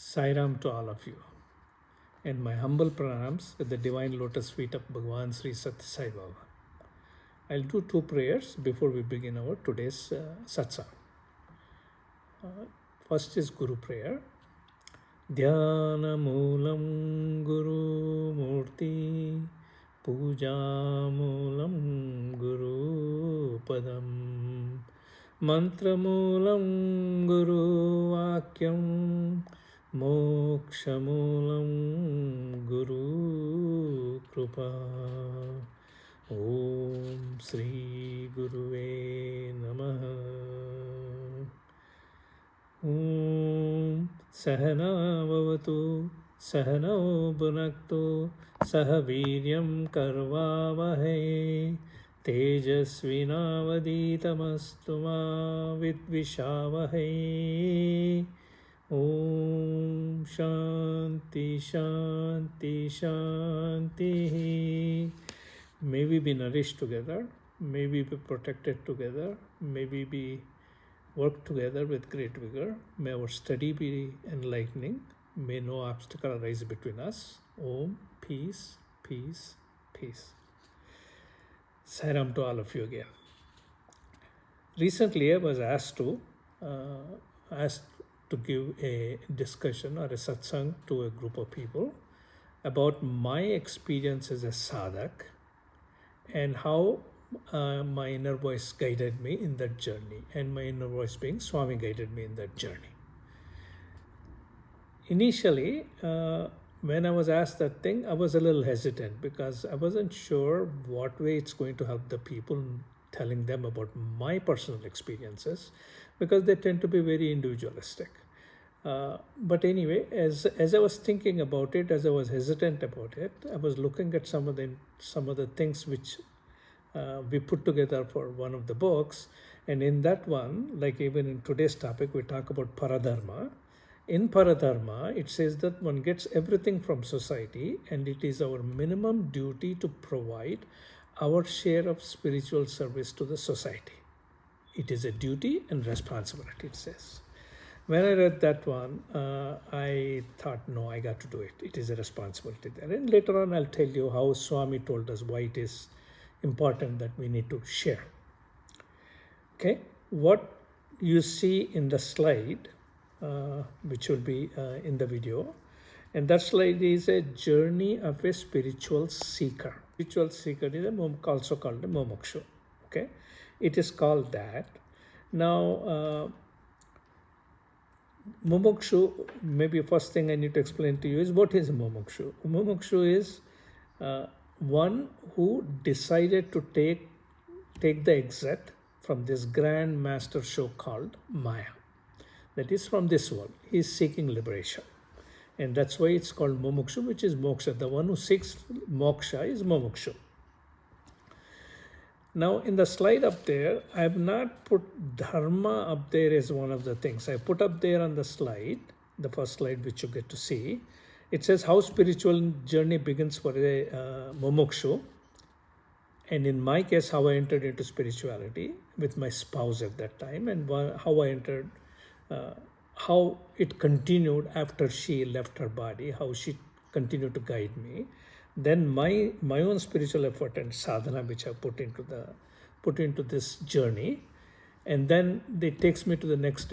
Sairam to all of you, and my humble pranams at the divine lotus feet of Bhagavan Sri Sathya Sai Baba. I'll do two prayers before we begin our today's satsang. First is Guru prayer. Dhyana Moolam Guru Murti Puja Moolam Guru Padam Mantra Moolam Guru Vakyam Moksha Moolam Guru Krupa. Om Sri Guruve Namaha. Om Sahana Bhavatu Sahano Bhunaktu Sahaviryam Karvavahe Tejasvinavaditamastu ma Vidvishavahe. Om Shanti Shanti Shanti. May we be nourished together, may we be protected together, may we be work together with great vigor, may our study be enlightening, may no obstacle arise between us. Om, peace, peace, peace. Sairam to all of you again. Recently I was asked to give a discussion or a satsang to a group of people about my experience as a sadhak and how my inner voice guided me in that journey, and my inner voice being Swami guided me in that journey. Initially, when I was asked that thing, I was a little hesitant because I wasn't sure what way it's going to help the people, telling them about my personal experiences, because they tend to be very individualistic. But anyway, as I was thinking about it, as I was hesitant about it, I was looking at some of the things which we put together for one of the books, and in that one, like even in today's topic, we talk about Para Dharma. In Para Dharma, it says that one gets everything from society, and it is our minimum duty to provide our share of spiritual service to the society. It is a duty and responsibility, it says. When I read that one, I thought, no, I got to do it. It is a responsibility there. And later on, I'll tell you how Swami told us why it is important that we need to share. Okay, what you see in the slide, which will be in the video, and that slide is a journey of a spiritual seeker. Spiritual seeker is also called a mumukshu. Okay, it is called that. Now, mumukshu, maybe first thing I need to explain to you is what is a mumukshu. Mumukshu is one who decided to take the exit from this grand master show called Maya. That is from this world. He is seeking liberation. And that's why it's called mumukshu, which is moksha. The one who seeks moksha is mumukshu. Now, in the slide up there, I have not put dharma up there as one of the things. I put up there on the slide, the first slide which you get to see. It says how spiritual journey begins for a mumukshu. And in my case, how I entered into spirituality with my spouse at that time, and how I entered, how it continued after she left her body, how she continued to guide me. Then my own spiritual effort and sadhana which I put into this journey, and then it takes me to the next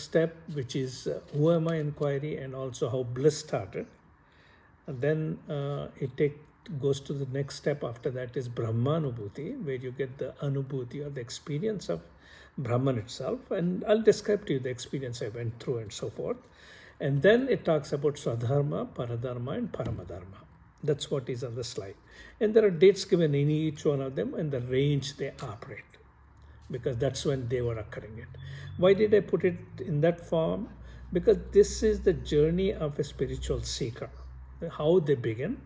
step, which is who am I inquiry, and also how bliss started. And then it goes to the next step after that is Brahmanubhuti, where you get the anubhuti or the experience of Brahman itself, and I'll describe to you the experience I went through and so forth. And then it talks about Swadharma, Paradharma, and Paramadharma. That's what is on the slide. And there are dates given in each one of them and the range they operate, because that's when they were occurring it. Why did I put it in that form? Because this is the journey of a spiritual seeker. How they begin,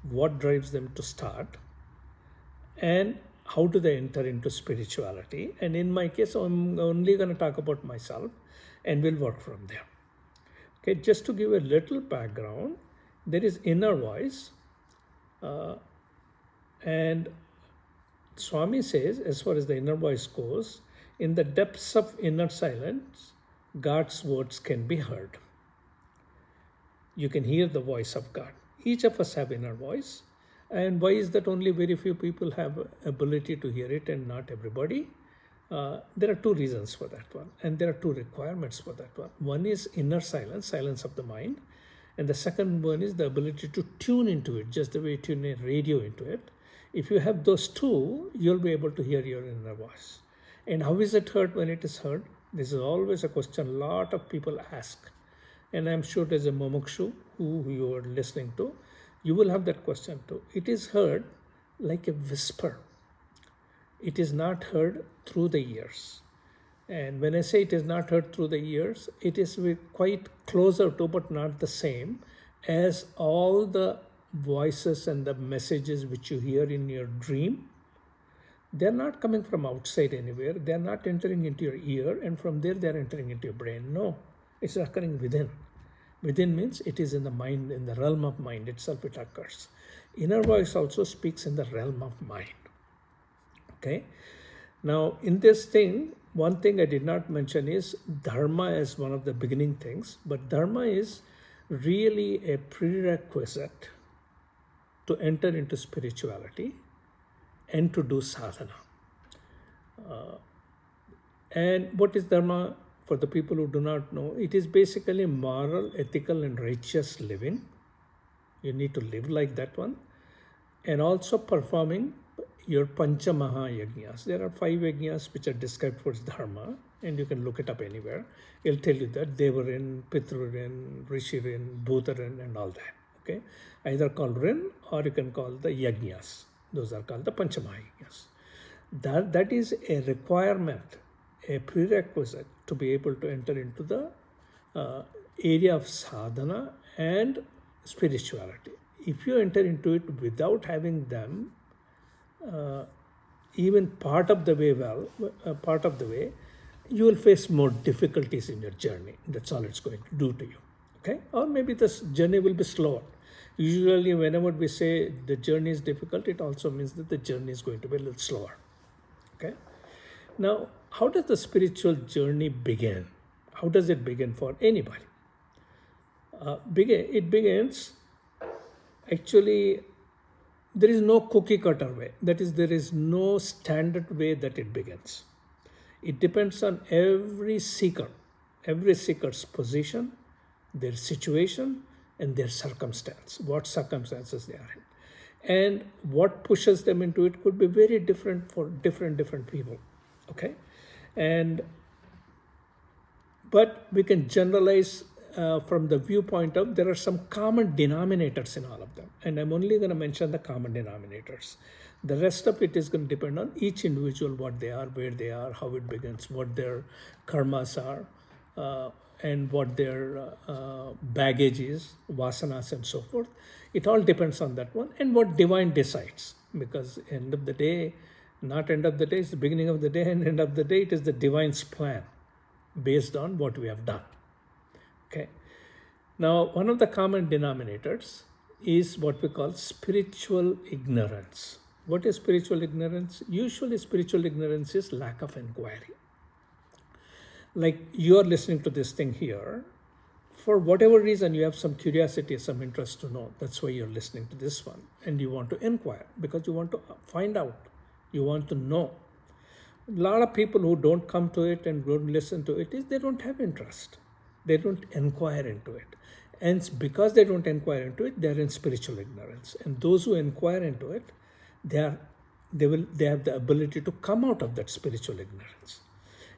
what drives them to start, and how do they enter into spirituality. And in my case, I'm only going to talk about myself, and we'll work from there. Okay, just to give a little background, there is inner voice, and Swami says, as far as the inner voice goes, in the depths of inner silence, God's words can be heard. You can hear the voice of God. Each of us have inner voice. And why is that only very few people have ability to hear it and not everybody? There are two reasons for that one. And there are two requirements for that one. One is inner silence, silence of the mind. And the second one is the ability to tune into it, just the way you tune a radio into it. If you have those two, you'll be able to hear your inner voice. And how is it heard when it is heard? This is always a question a lot of people ask. And I'm sure there's a mumukshu who you are listening to, you will have that question too. It is heard like a whisper. It is not heard through the ears. And when I say it is not heard through the ears, it is quite closer to, but not the same, as all the voices and the messages which you hear in your dream. They're not coming from outside anywhere. They're not entering into your ear, and from there they're entering into your brain. No, it's occurring within. Within means it is in the mind, in the realm of mind itself it occurs. Inner voice also speaks in the realm of mind. Okay. Now, in this thing, one thing I did not mention is dharma as one of the beginning things, but dharma is really a prerequisite to enter into spirituality and to do sadhana. And what is dharma? For the people who do not know, it is basically moral, ethical, and righteous living. You need to live like that one. And also performing your Pancha Maha Yajnas. There are 5 yajnas which are described for dharma, and you can look it up anywhere. It'll tell you that Devarin, Pitrurin, Rishirin, Bhutarin, and all that. Okay, either called Rin or you can call the yajnas. Those are called the Pancha Maha Yajnas. That is a requirement, a prerequisite to be able to enter into the area of sadhana and spirituality. If you enter into it without having them, even part of the way, you will face more difficulties in your journey. That's all it's going to do to you. Okay? Or maybe this journey will be slower. Usually, whenever we say the journey is difficult, it also means that the journey is going to be a little slower. Okay? Now, how does the spiritual journey begin? How does it begin for anybody? It begins, actually, there is no cookie cutter way. That is, there is no standard way that it begins. It depends on every seeker's position, their situation, and their circumstance, what circumstances they are in. And what pushes them into it could be very different for different people. Okay? But we can generalize from the viewpoint of there are some common denominators in all of them. And I'm only going to mention the common denominators. The rest of it is going to depend on each individual, what they are, where they are, how it begins, what their karmas are, and what their baggage is, vasanas and so forth. It all depends on that one and what divine decides. Because end of the day, not end of the day, it's the beginning of the day, and end of the day, it is the divine's plan based on what we have done. Okay. Now, one of the common denominators is what we call spiritual ignorance. What is spiritual ignorance? Usually, spiritual ignorance is lack of inquiry. Like you are listening to this thing here, for whatever reason, you have some curiosity, some interest to know. That's why you're listening to this one. And you want to inquire because you want to find out. You want to know. A lot of people who don't come to it and don't listen to it is they don't have interest. They don't inquire into it. And because they don't inquire into it, they're in spiritual ignorance. And those who inquire into it, they have the ability to come out of that spiritual ignorance.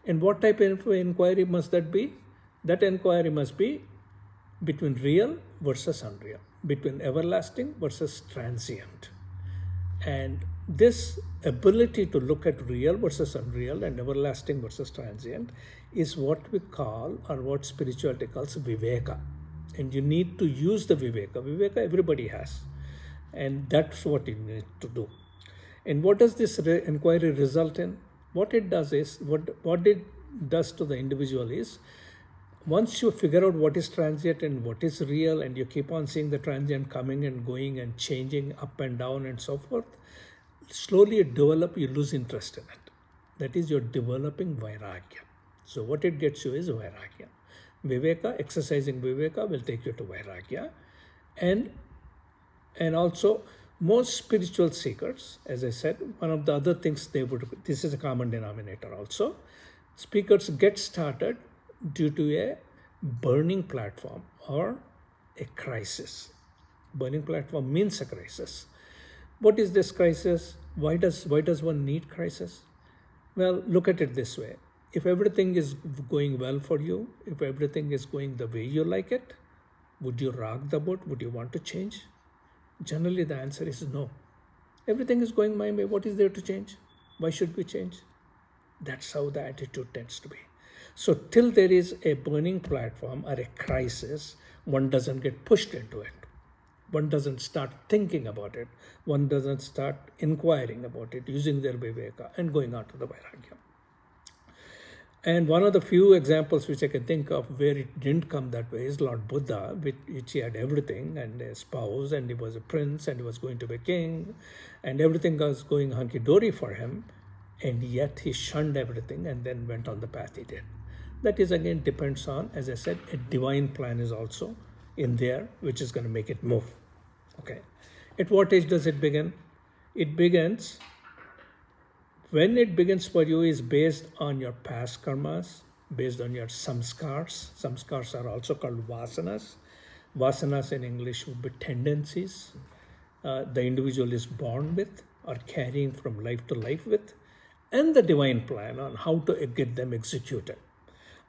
And what type of inquiry must that be? That inquiry must be between real versus unreal, between everlasting versus transient. And this ability to look at real versus unreal and everlasting versus transient is what we call, or what spirituality calls, viveka. And you need to use the viveka. Viveka everybody has. And that's what you need to do. And what does this inquiry result in? What it does is, what it does to the individual is, once you figure out what is transient and what is real, and you keep on seeing the transient coming and going and changing up and down and so forth, slowly you lose interest in it. That is, you're developing vairagya. So what it gets you is vairagya. Viveka, exercising Viveka will take you to Vairagya. And also, most spiritual seekers, as I said, one of the other things this is a common denominator also, speakers get started due to a burning platform or a crisis. Burning platform means a crisis. What is this crisis? Why does one need crisis? Well, look at it this way. If everything is going well for you, if everything is going the way you like it, would you rock the boat? Would you want to change? Generally, the answer is no. Everything is going my way. What is there to change? Why should we change? That's how the attitude tends to be. So till there is a burning platform or a crisis, one doesn't get pushed into it. One doesn't start thinking about it. One doesn't start inquiring about it, using their viveka and going on to the vairagya. And one of the few examples which I can think of where it didn't come that way is Lord Buddha, which he had everything and a spouse, and he was a prince, and he was going to be king, and everything was going hunky-dory for him, and yet he shunned everything and then went on the path he did. That is again depends on, as I said, a divine plan is also in there, which is going to make it move. Okay. At what age does it begin? It begins, when it begins for you is based on your past karmas, based on your samskars. Samskars are also called vasanas. Vasanas in English would be tendencies the individual is born with or carrying from life to life with, and the divine plan on how to get them executed.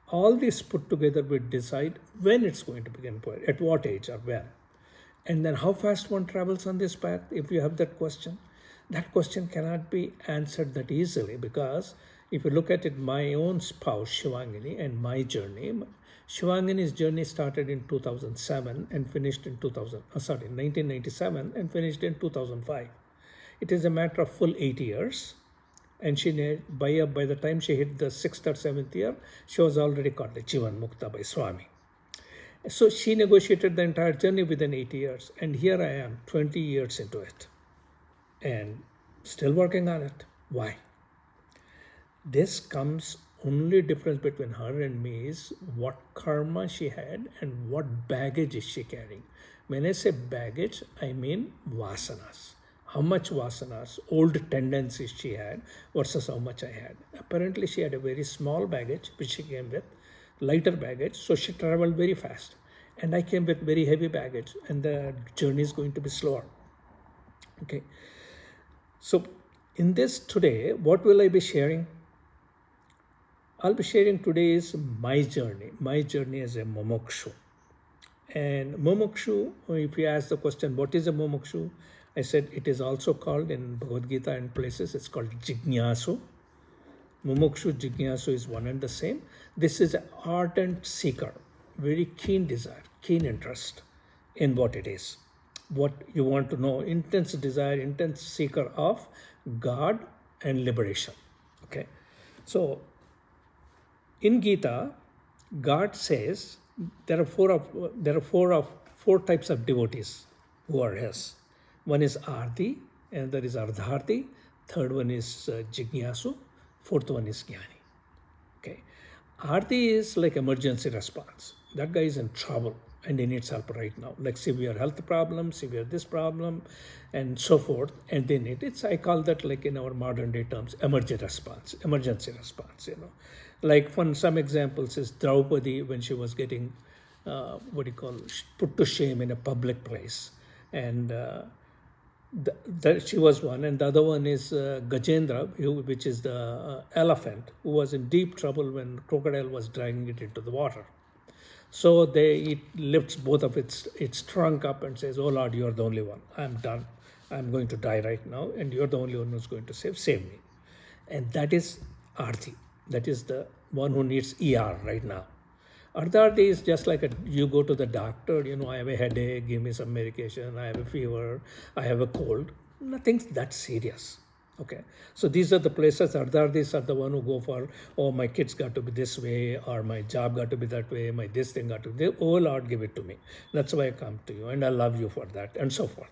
All these put together will decide when it's going to begin, at what age or when. And then how fast one travels on this path, if you have that question. That question cannot be answered that easily, because if you look at it, my own spouse, Shivangini, and my journey, Shivangini's journey started in 2007 and finished in 1997 and finished in 2005. It is a matter of full 8 years. And by the time she hit the 6th or 7th year, she was already called the Jivan Mukta by Swami. So she negotiated the entire journey within 8 years. And here I am, 20 years into it. And still working on it. Why? This comes, only difference between her and me is what karma she had and what baggage is she carrying. When I say baggage, I mean vasanas. How much vasanas, old tendencies she had versus how much I had. Apparently she had a very small baggage which she came with, lighter baggage, so she traveled very fast. And I came with very heavy baggage, and the journey is going to be slower. Okay. So in this today, what will I be sharing? I'll be sharing today is my journey as a mumukshu. And mumukshu, if you ask the question, what is a mumukshu? I said it is also called in Bhagavad Gita and places, it's called jignasu. Mumukshu, jignasu is one and the same. This is an ardent seeker, very keen desire, keen interest in what it is. What you want to know, intense desire, intense seeker of God and liberation. Okay. So in Gita, God says there are four types of devotees who are his. One is Arti, another is Ardharti, third one is Jignasu, fourth one is Gyani. Okay. Arti is like emergency response. That guy is in trouble and he needs help right now, like severe health problem, severe this problem, and so forth. And they need it. I call that, like in our modern day terms, emergency response. Like some examples is Draupadi when she was getting put to shame in a public place, and she was one, and the other one is Gajendra, which is the elephant, who was in deep trouble when crocodile was dragging it into the water. So it lifts both of its trunk up and says, "Oh Lord, you are the only one. I'm done. I'm going to die right now, and you're the only one who's going to save me." And that is Arti. That is the one who needs ER right now. Ardharti is just like you go to the doctor, I have a headache, give me some medication, I have a fever, I have a cold. Nothing that serious. Okay. So these are the places. Ardhartis are the one who go for, oh, my kids got to be this way, or my job got to be that way, my this thing got to be, oh Lord, give it to me. That's why I come to you, and I love you for that, and so forth.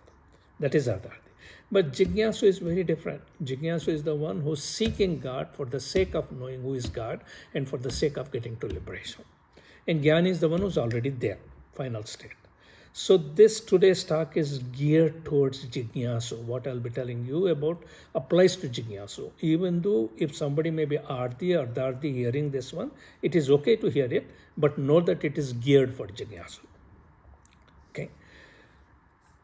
That is Ardharti. But Jignasu is very different. Jignasu is the one who's seeking God for the sake of knowing who is God and for the sake of getting to liberation. And Gyani is the one who's already there, final state. So this today's talk is geared towards Jignasu. What I'll be telling you about applies to Jignasu. Even though if somebody may be Arti or Darti hearing this one, it is okay to hear it, but know that it is geared for Jignasu. Okay.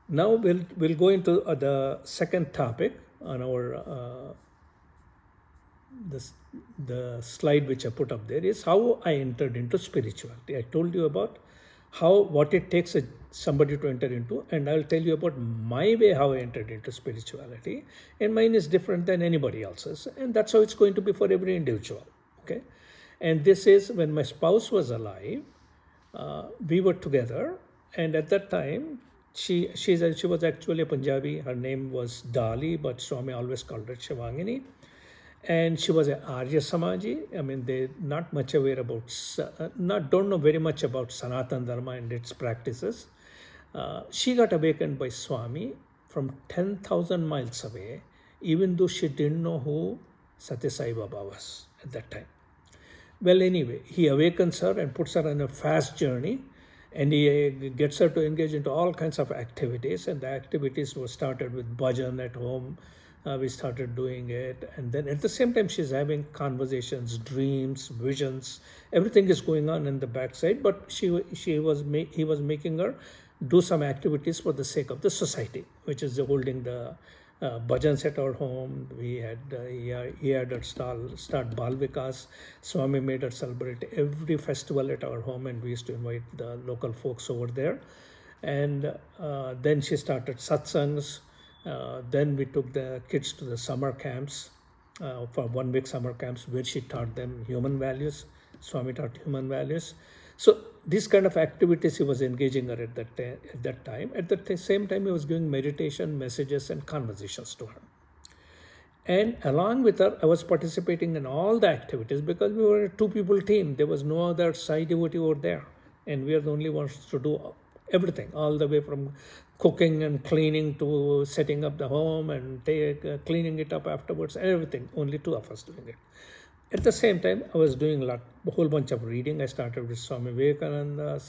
Now we'll go into the second topic on our the slide which I put up there is how I entered into spirituality. I told you about what it takes somebody to enter into, and I'll tell you about my way how I entered into spirituality, and mine is different than anybody else's, and that's how it's going to be for every individual. Okay, and this is when my spouse was alive. We were together, and at that time she was actually a Punjabi. Her name was Dali, but Swami always called her Shivangini. And she was an Arya Samaji. I mean, they not much aware about, don't know very much about Sanatana Dharma and its practices. She got awakened by Swami from 10,000 miles away, even though she didn't know who Sathya Sai Baba was at that time. Well, anyway, he awakens her and puts her on a fast journey, and he gets her to engage into all kinds of activities, and the activities were started with bhajan at home. We started doing it, and then at the same time she's having conversations, dreams, visions. Everything is going on in the backside, but he was making her do some activities for the sake of the society, which is holding the bhajans at our home. We had he had her start Bal Vikas. Swami made her celebrate every festival at our home, and we used to invite the local folks over there. And then she started satsangs. Then we took the kids to the summer camps, for 1 week summer camps, where she taught them human values. Swami taught human values. So these kind of activities he was engaging her at that time. At the same time, he was giving meditation, messages, and conversations to her. And along with her, I was participating in all the activities because we were a 2-people team. There was no other Sai devotee over there, and we are the only ones to do everything, all the way from cooking and cleaning to setting up the home and cleaning it up afterwards, everything, only 2 of us doing it. At the same time, I was doing a whole bunch of reading. I started with Swami Vivekananda,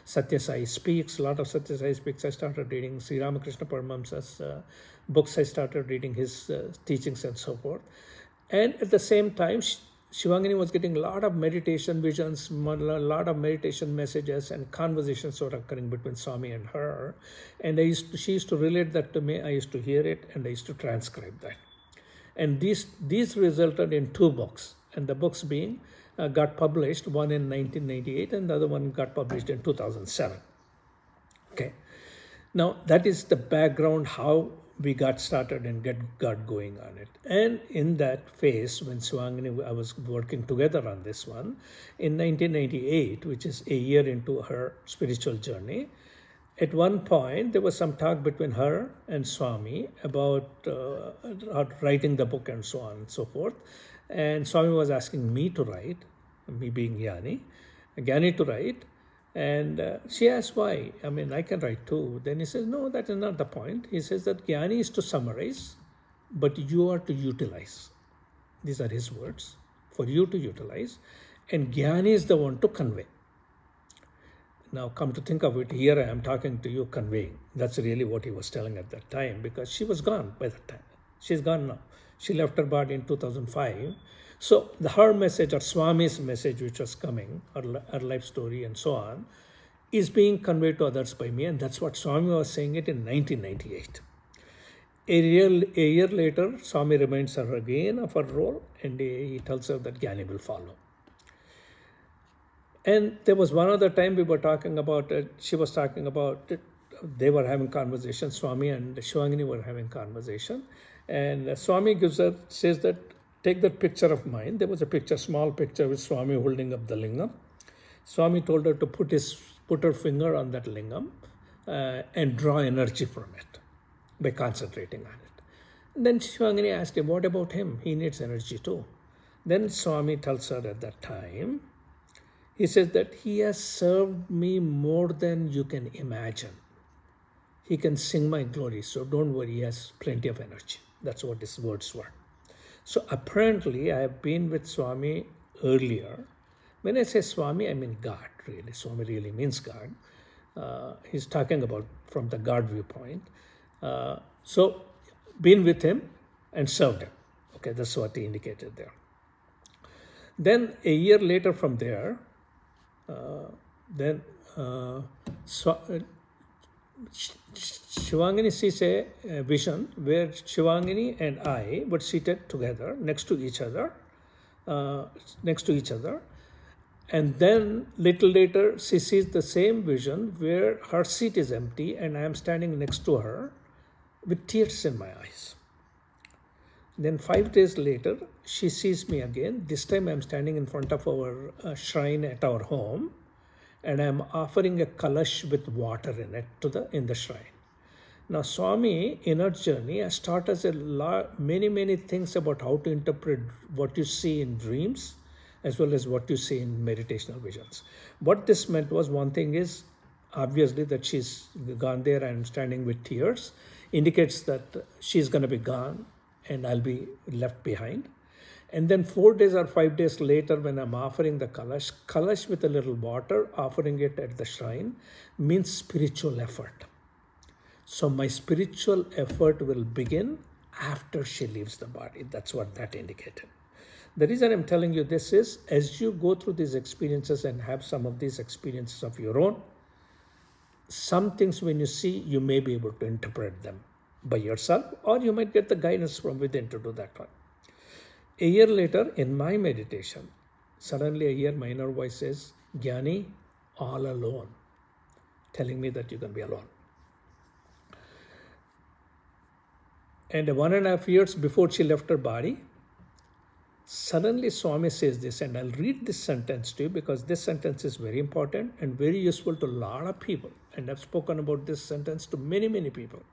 Sathya Sai Speaks, a lot of Sathya Sai Speaks. I started reading Sri Ramakrishna Paramahamsa's books. I started reading his teachings and so forth. And at the same time, Shivangini was getting a lot of meditation visions, a lot of meditation messages, and conversations were occurring between Swami and her. And she used to relate that to me. I used to hear it, and I used to transcribe that. And these resulted in 2 books. And the books being got published, one in 1998 and the other one got published in 2007. Okay. Now that is the background how we got started and got going on it. And in that phase, when Swangini, I was working together on this one, in 1998, which is a year into her spiritual journey, at one point there was some talk between her and Swami about writing the book and so on and so forth. And Swami was asking me to write, me being Gyani to write. And she asked why. I mean, I can write too. Then he says, no, that is not the point. He says that Gyani is to summarize, but you are to utilize. These are his words, for you to utilize. And Gyani is the one to convey. Now, come to think of it, here I am talking to you conveying. That's really what he was telling at that time, because she was gone by that time. She's gone now. She left her body in 2005. So her message, or Swami's message, which was coming, her life story and so on, is being conveyed to others by me. And that's what Swami was saying it in 1998. A year later, Swami reminds her again of her role, and he tells her that Gyani will follow. And there was one other time we were talking about it. She was talking about it. They were having conversation. Swami and Shivangini were having conversation. And Swami says that, take that picture of mine. There was a picture, small picture with Swami holding up the lingam. Swami told her to put her finger on that lingam and draw energy from it by concentrating on it. And then Shivangini asked him, what about him? He needs energy too. Then Swami tells her at that time, he says that he has served me more than you can imagine. He can sing my glory, so don't worry, he has plenty of energy. That's what his words were. So apparently I have been with Swami earlier When I say Swami, I mean God, really. Swami really means God. He's talking about from the God viewpoint. So, been with him and served him. Okay, that's what he indicated there. Then a year later from there, Shivangini sees a vision where Shivangini and I were seated together next to each other, and then little later she sees the same vision where her seat is empty and I am standing next to her with tears in my eyes. Then 5 days later, she sees me again. This time I'm standing in front of our shrine at our home, and I'm offering a kalash with water in it in the shrine. Now, Swami, in her journey, has taught us many things about how to interpret what you see in dreams, as well as what you see in meditational visions. What this meant was, one thing is obviously that she's gone there and standing with tears, indicates that she's going to be gone and I'll be left behind. And then 4 days or 5 days later, when I'm offering the kalash with a little water, offering it at the shrine, means spiritual effort. So my spiritual effort will begin after she leaves the body. That's what that indicated. The reason I'm telling you this is, as you go through these experiences and have some of these experiences of your own, some things when you see, you may be able to interpret them by yourself, or you might get the guidance from within to do that one. A year later, in my meditation, suddenly I hear my inner voice says, Gyani, all alone, telling me that you can be alone. And 1.5 years before she left her body, suddenly Swami says this, and I'll read this sentence to you because this sentence is very important and very useful to a lot of people. And I've spoken about this sentence to many people.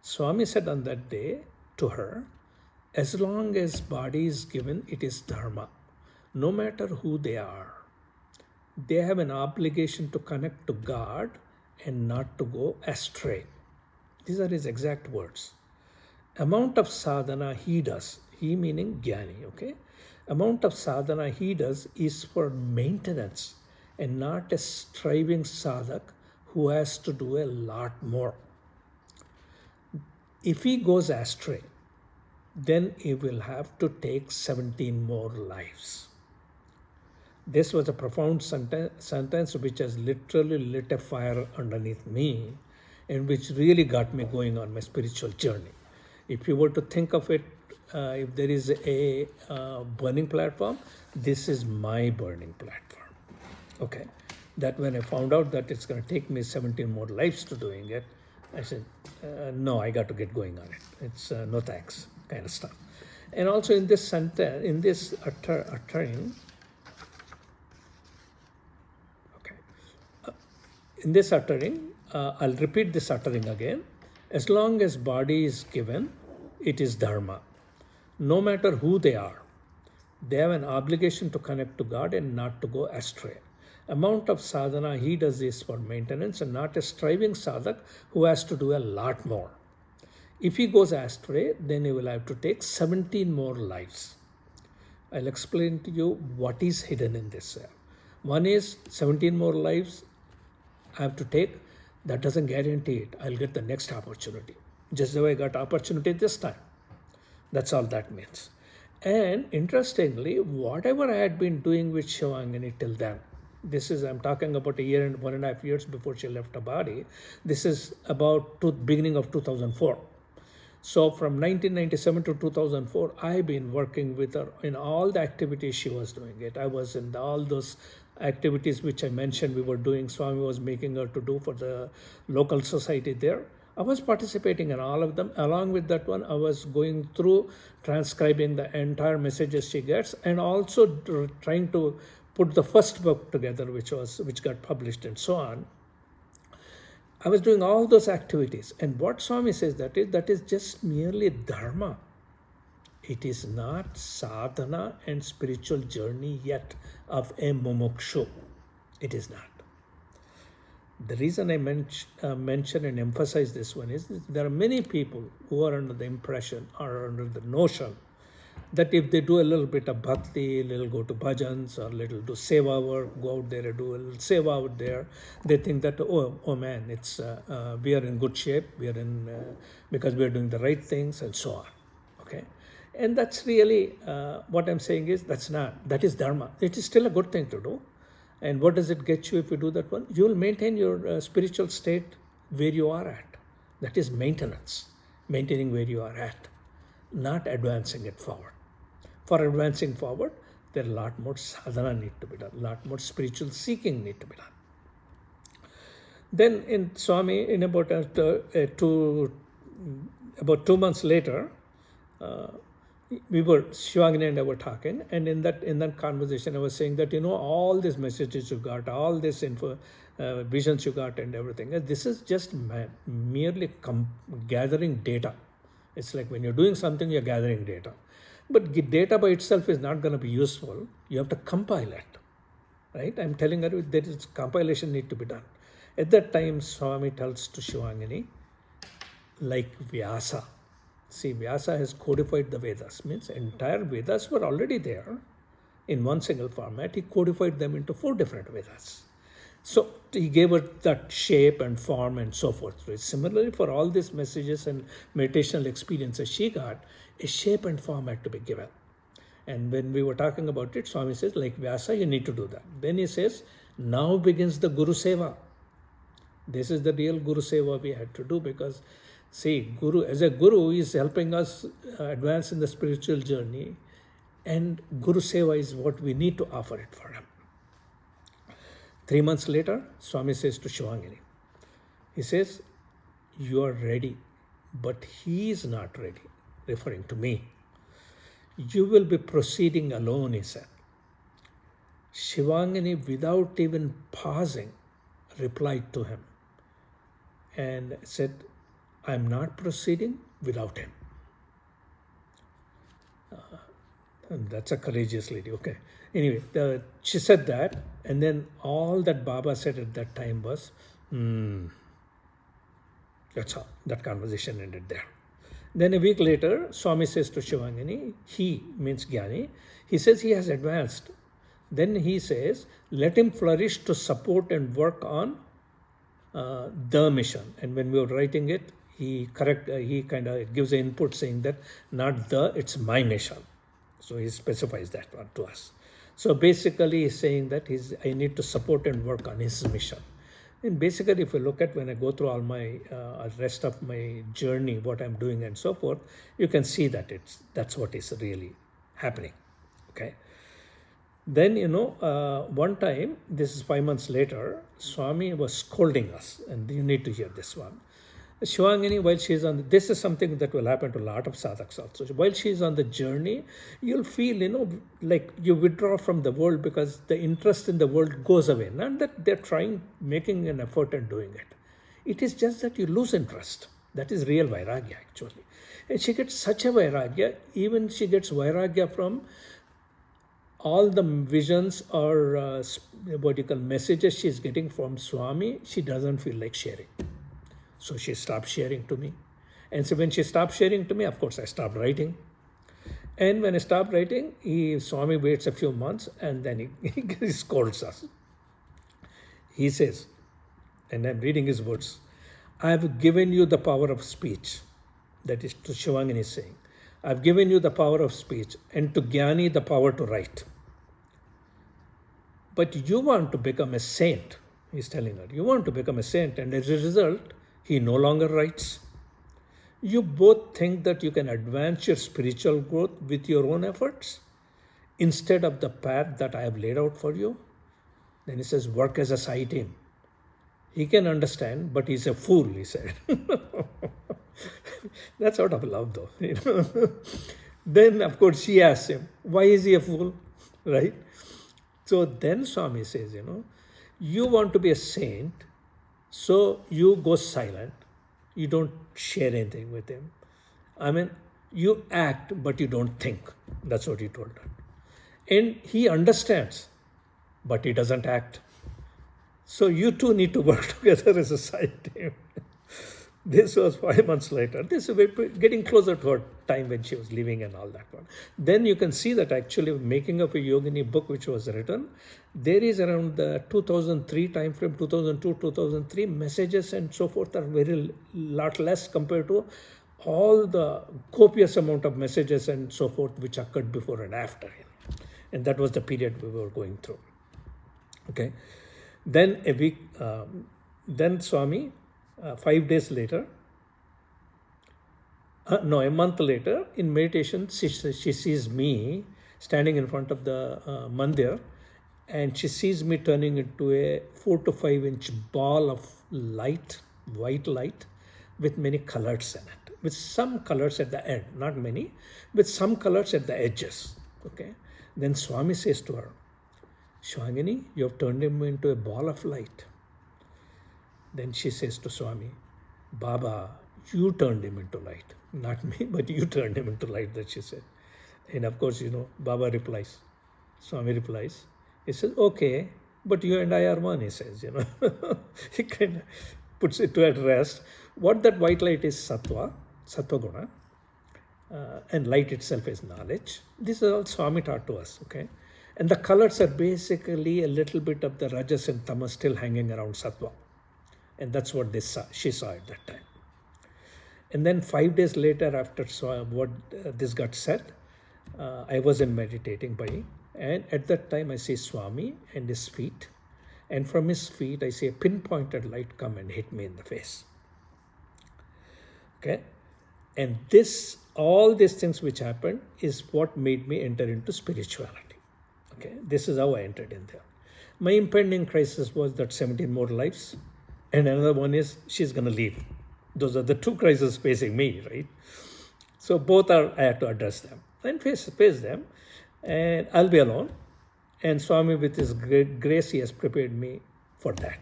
Swami said on that day to her, as long as body is given, it is dharma. No matter who they are, they have an obligation to connect to God and not to go astray. These are his exact words. Amount of sadhana he does, he meaning Gyani, okay? Amount of sadhana he does is for maintenance and not a striving sadhak who has to do a lot more. If he goes astray, then he will have to take 17 more lives. This was a profound sentence which has literally lit a fire underneath me and which really got me going on my spiritual journey. If you were to think of it, if there is a burning platform, this is my burning platform. Okay, that when I found out that it's going to take me 17 more lives to doing it, I said, no, I got to get going on it. It's no thanks kind of stuff. And also in this sentence, in this uttering, okay, in this uttering, I'll repeat this uttering again. As long as body is given, it is dharma. No matter who they are, they have an obligation to connect to God and not to go astray. Amount of sadhana he does is for maintenance and not a striving sadhak who has to do a lot more. If he goes astray, then he will have to take 17 more lives. I'll explain to you what is hidden in this. One is 17 more lives I have to take. That doesn't guarantee it. I'll get the next opportunity. Just the way I got opportunity this time. That's all that means. And interestingly, whatever I had been doing with Shivangini till then, this is, I'm talking about a year and 1.5 years before she left her body. This is about beginning of 2004. So from 1997 to 2004, I've been working with her in all the activities she was doing it. I was in all those activities which I mentioned we were doing. Swami was making her to do for the local society there. I was participating in all of them. Along with that one, I was going through transcribing the entire messages she gets and also trying to put the first book together, which got published and so on. I was doing all those activities. And what Swami says that is just merely dharma. It is not sadhana and spiritual journey yet of a mumukshu. It is not. The reason I mention and emphasize this one is there are many people who are under the impression or under the notion that if they do a little bit of bhakti, little go to bhajans or little do seva work, go out there and do a little seva out there, they think that, oh man, it's we are in good shape, we are in because we are doing the right things and so on. Okay, and that's really what I'm saying is that is dharma. It is still a good thing to do. And what does it get you if you do that one? You will maintain your spiritual state where you are at. That is maintenance, maintaining where you are at, not advancing it forward. For advancing forward, there are a lot more sadhana need to be done, a lot more spiritual seeking need to be done. Then in Swami, in about 2 months later, Shivangini and I were talking, and in that conversation I was saying that, all these messages you got, all this visions you got and everything, this is just merely gathering data. It's like when you're doing something, you're gathering data. But data by itself is not going to be useful. You have to compile it, right? I'm telling her there is compilation need to be done. At that time, Swami tells to Shivangini, like Vyasa. See, Vyasa has codified the Vedas, means entire Vedas were already there in one single format. He codified them into 4 different Vedas. So he gave her that shape and form and so forth. Similarly, for all these messages and meditational experiences she got, a shape and form had to be given. And when we were talking about it, Swami says, like Vyasa, you need to do that. Then he says, now begins the Guru Seva. This is the real Guru Seva we had to do, because see, as a Guru is helping us advance in the spiritual journey, and Guru Seva is what we need to offer it for him. 3 months later, Swami says to Shivangini, he says, you are ready, but he is not ready, referring to me. You will be proceeding alone, he said. Shivangini, without even pausing, replied to him and said, I'm not proceeding without him. And that's a courageous lady. Okay. Anyway, she said that, and then all that Baba said at that time was, that's all. That conversation ended there. Then a week later, Swami says to Shivangini, he means Gyani, he says he has advanced. Then he says, let him flourish to support and work on the mission. And when we were writing it, he kind of gives an input saying that not it's my mission. So he specifies that one to us. So basically he's saying that I need to support and work on his mission. And basically, if you look at when I go through all my rest of my journey, what I'm doing and so forth, you can see that that's what is really happening. Okay. Then, one time, this is 5 months later, Swami was scolding us, and you need to hear this one. Shivangini, while she's this is something that will happen to a lot of sadhaks also. While she's on the journey, you'll feel, like you withdraw from the world because the interest in the world goes away. Not that they're making an effort and doing it. It is just that you lose interest. That is real vairagya, actually. And she gets such a vairagya, even she gets vairagya from all the visions or messages she's getting from Swami, she doesn't feel like sharing. So she stopped sharing to me. And so when she stopped sharing to me, of course, I stopped writing. And when I stopped writing, Swami waits a few months and then he scolds us. He says, and I'm reading his words, I have given you the power of speech. That is to Shivangini saying, I've given you the power of speech, and to Gyani the power to write. But you want to become a saint, he's telling her. You want to become a saint, and as a result, he no longer writes. You both think that you can advance your spiritual growth with your own efforts instead of the path that I have laid out for you. Then he says, work as a Sai team. He can understand, but he's a fool, he said. That's out of love, though. Then, of course, she asks him, why is he a fool? Right? So then Swami says, you want to be a saint, so you go silent. You don't share anything with him. I mean, you act, but you don't think. That's what he told her. And he understands, but he doesn't act. So you two need to work together as a Sai team. This was 5 months later. This is getting closer to her time when she was leaving and all that one. Then you can see that actually Making of a Yogini book, which was written, there is around the 2003 time frame, 2002, 2003, messages and so forth are very lot less compared to all the copious amount of messages and so forth which occurred before and after. And that was the period we were going through. Okay. Then a week, then Swami, 5 days later, a month later, in meditation, she sees me standing in front of the mandir, and she sees me turning into a 4 to 5 inch ball of light, white light, with many colors in it, with some colors at the end, not many, with some colors at the edges. Okay. Then Swami says to her, Shivangini, you have turned him into a ball of light. Then she says to Swami, Baba, you turned him into light. Not me, but you turned him into light, that she said. And of course, Baba replies, Swami replies, he says, okay, but you and I are one, he says, He kind of puts it to at rest. What that white light is sattva guna, and light itself is knowledge. This is all Swami taught to us, okay? And the colors are basically a little bit of the rajas and tamas still hanging around sattva. And that's what she saw at that time. And then 5 days later, after this got said, I was in meditating bhai, and at that time I see Swami and his feet, and from his feet I see a pinpointed light come and hit me in the face. Okay, and all these things which happened is what made me enter into spirituality. Okay, this is how I entered in there. My impending crisis was that 17 more lives, and another one is she's going to leave. Those are the two crises facing me, right? So both I had to address them and face them, and I'll be alone. And Swami, with his great grace, he has prepared me for that.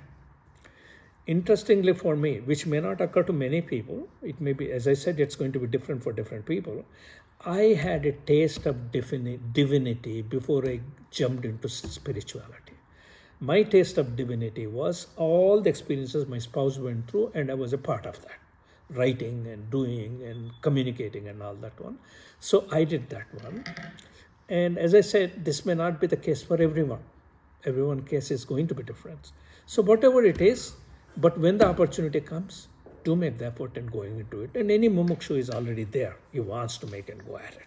Interestingly for me, which may not occur to many people, it may be, as I said, it's going to be different for different people. I had a taste of divinity before I jumped into spirituality. My taste of divinity was all the experiences my spouse went through, and I was a part of that, writing and doing and communicating and all that one. So I did that one. And as I said, this may not be the case for everyone. Everyone's case is going to be different. So whatever it is, but when the opportunity comes, do make the effort in going into it. And any mumukshu is already there. He wants to make and go at it.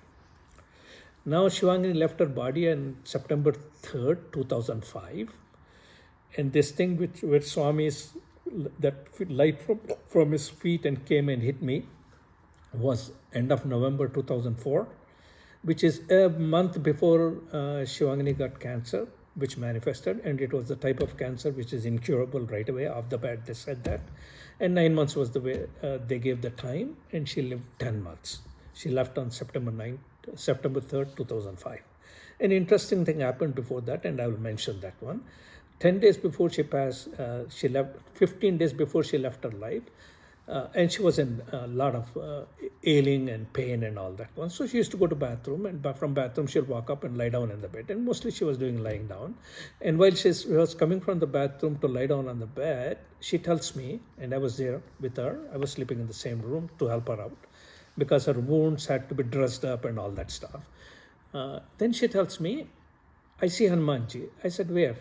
Now Shivangini left her body on September 3rd, 2005. And this thing which Swami's, that light from his feet and came and hit me, was end of November 2004, which is a month before Shivangini got cancer, which manifested, and it was the type of cancer which is incurable right away. Off the bat, they said that. And 9 months was the way they gave the time, and she lived 10 months. She left on September 3rd, 2005. An interesting thing happened before that, and I will mention that one. 10 days before she passed, she left, 15 days before she left her life, and she was in a lot of ailing and pain and all that one. So she used to go to bathroom, and from bathroom she'll walk up and lie down in the bed, and mostly she was doing lying down. And while she was coming from the bathroom to lie down on the bed, she tells me, and I was there with her, I was sleeping in the same room to help her out, because her wounds had to be dressed up and all that stuff. Then she tells me, I see Hanumanji. I said, where?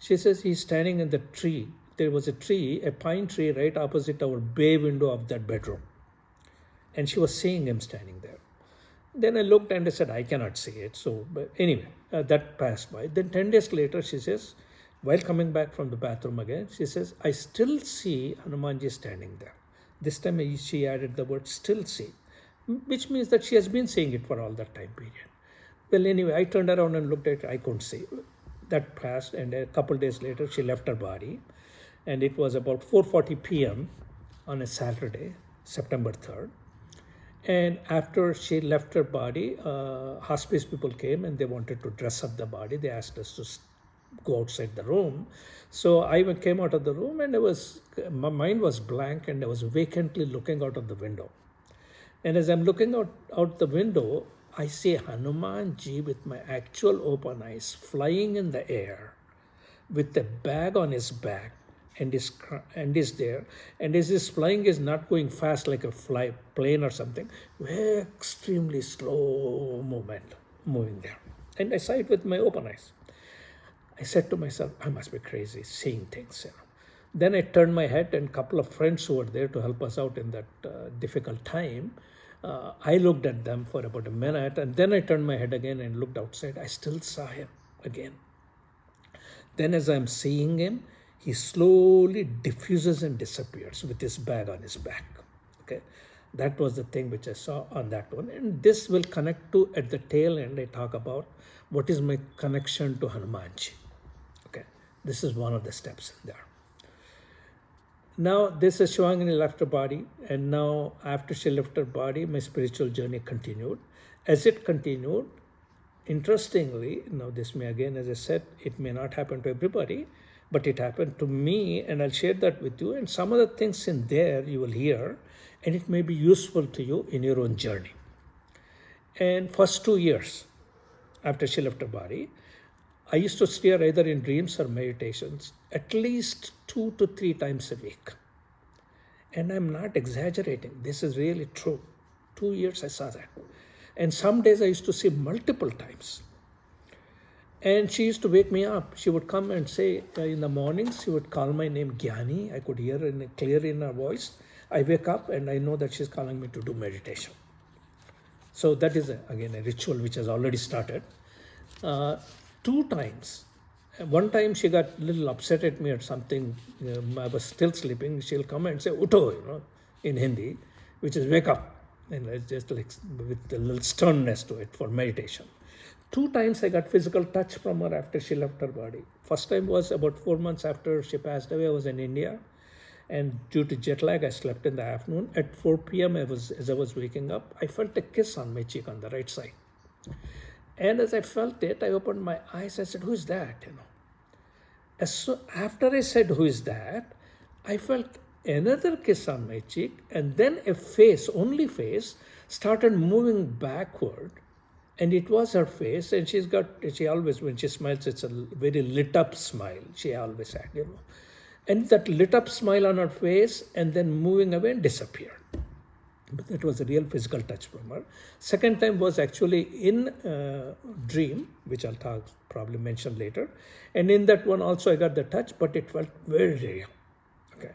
She says, he's standing in the tree. There was a tree, a pine tree, right opposite our bay window of that bedroom. And she was seeing him standing there. Then I looked and I said, I cannot see it. So, but anyway, that passed by. Then 10 days later, she says, while coming back from the bathroom again, she says, I still see Hanumanji standing there. This time she added the word still see, which means that she has been seeing it for all that time period. Well, anyway, I turned around and looked at it. I couldn't see. That passed, and a couple days later, she left her body. And it was about 4:40 p.m. on a Saturday, September 3rd. And after she left her body, hospice people came and they wanted to dress up the body. They asked us to go outside the room. So I came out of the room, and my mind was blank, and I was vacantly looking out of the window. And as I'm looking out the window, I see Hanumanji with my actual open eyes flying in the air with a bag on his back and is there, and as is flying is not going fast like a plane or something, very extremely slow movement moving there. And I saw it with my open eyes. I said to myself, I must be crazy seeing things. Then I turned my head, and a couple of friends who were there to help us out in that difficult time, I looked at them for about a minute, and then I turned my head again and looked outside. I still saw him again. Then as I'm seeing him, he slowly diffuses and disappears with his bag on his back. Okay, that was the thing which I saw on that one. And this will connect to, at the tail end, I talk about what is my connection to Hanumanji. Okay, this is one of the steps in there. Now, this is Shivangini left her body, and now after she left her body, my spiritual journey continued. As it continued, interestingly, now this may again, as I said, it may not happen to everybody, but it happened to me, and I'll share that with you. And some of the things in there you will hear, and it may be useful to you in your own journey. And first 2 years after she left her body, I used to see her either in dreams or meditations at least 2 to 3 times a week. And I'm not exaggerating. This is really true. 2 years I saw that. And some days I used to see multiple times. And she used to wake me up. She would come and say, in the mornings, she would call my name Gyani. I could hear it clearly in her voice. I wake up and I know that she's calling me to do meditation. So that is, again, a ritual which has already started. 2 times. One time she got a little upset at me or something. I was still sleeping. She'll come and say, Uto, in Hindi, which is wake up. And it's just like with a little sternness to it for meditation. 2 times I got physical touch from her after she left her body. First time was about 4 months after she passed away. I was in India. And due to jet lag, I slept in the afternoon. At 4 p.m., as I was waking up, I felt a kiss on my cheek on the right side. And as I felt it, I opened my eyes. I said, who is that? After I said, who is that? I felt another kiss on my cheek. And then a face, only face, started moving backward. And it was her face. And she always, when she smiles, it's a very lit up smile. She always had, And that lit up smile on her face and then moving away and disappeared. But that was a real physical touch from her. Second time was actually in dream, which I'll probably mention later. And in that one also I got the touch, but it felt very real. Okay.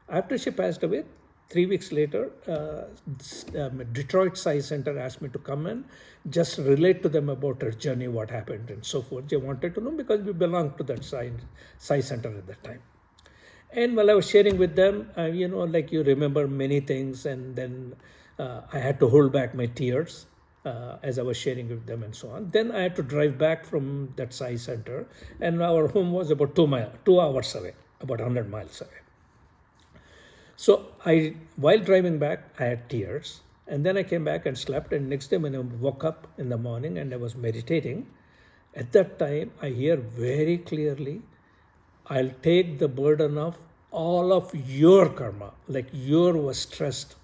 After she passed away, 3 weeks later, Detroit Sai Center asked me to come and just relate to them about her journey, what happened and so forth. They wanted to know because we belonged to that Sai Center at that time. And while I was sharing with them, like you remember many things, and then I had to hold back my tears as I was sharing with them and so on. Then I had to drive back from that Sai Center, and our home was about 2 hours away, about 100 miles away. So while driving back, I had tears, and then I came back and slept, and next day when I woke up in the morning and I was meditating, at that time I hear very clearly, I'll take the burden of all of your karma, like your was stressed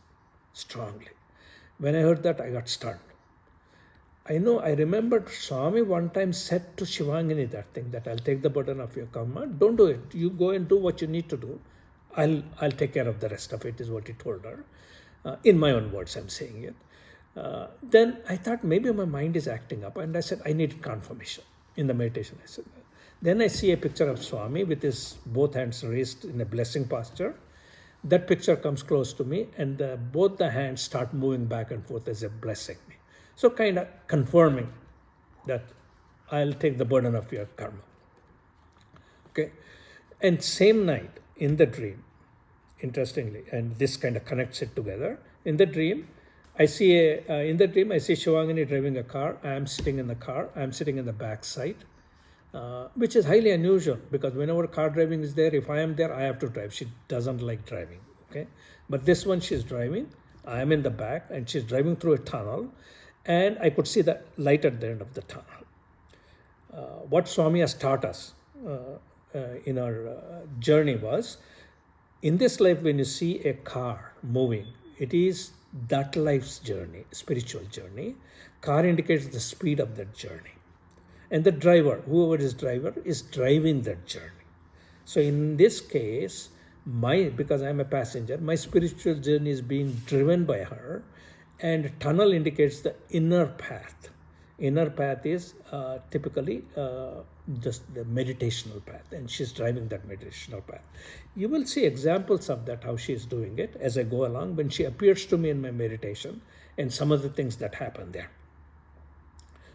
strongly. When I heard that, I got stunned. I remembered Swami one time said to Shivangini that thing, that I'll take the burden of your karma. Don't do it. You go and do what you need to do. I'll take care of the rest of it, is what he told her. In my own words, I'm saying it. Then I thought maybe my mind is acting up, and I said, I need confirmation. In the meditation, I said, then I see a picture of Swami with his both hands raised in a blessing posture. That picture comes close to me, and both the hands start moving back and forth as if blessing me. So kind of confirming that I'll take the burden of your karma. Okay. And same night in the dream, interestingly, and this kind of connects it together. In the dream, I see Shivangini driving a car. I am sitting in the car. I am sitting in the back side. Which is highly unusual, because whenever car driving is there, if I am there, I have to drive. She doesn't like driving, okay? But this one, she's driving. I am in the back, and she's driving through a tunnel, and I could see the light at the end of the tunnel. What Swami has taught us in our journey was, in this life, when you see a car moving, it is that life's journey, spiritual journey. Car indicates the speed of that journey. And the driver, whoever is driver, is driving that journey. So in this case, because I'm a passenger, my spiritual journey is being driven by her, and tunnel indicates the inner path. Inner path is typically just the meditational path, and she's driving that meditational path. You will see examples of that, how she's doing it as I go along, when she appears to me in my meditation, and some of the things that happen there.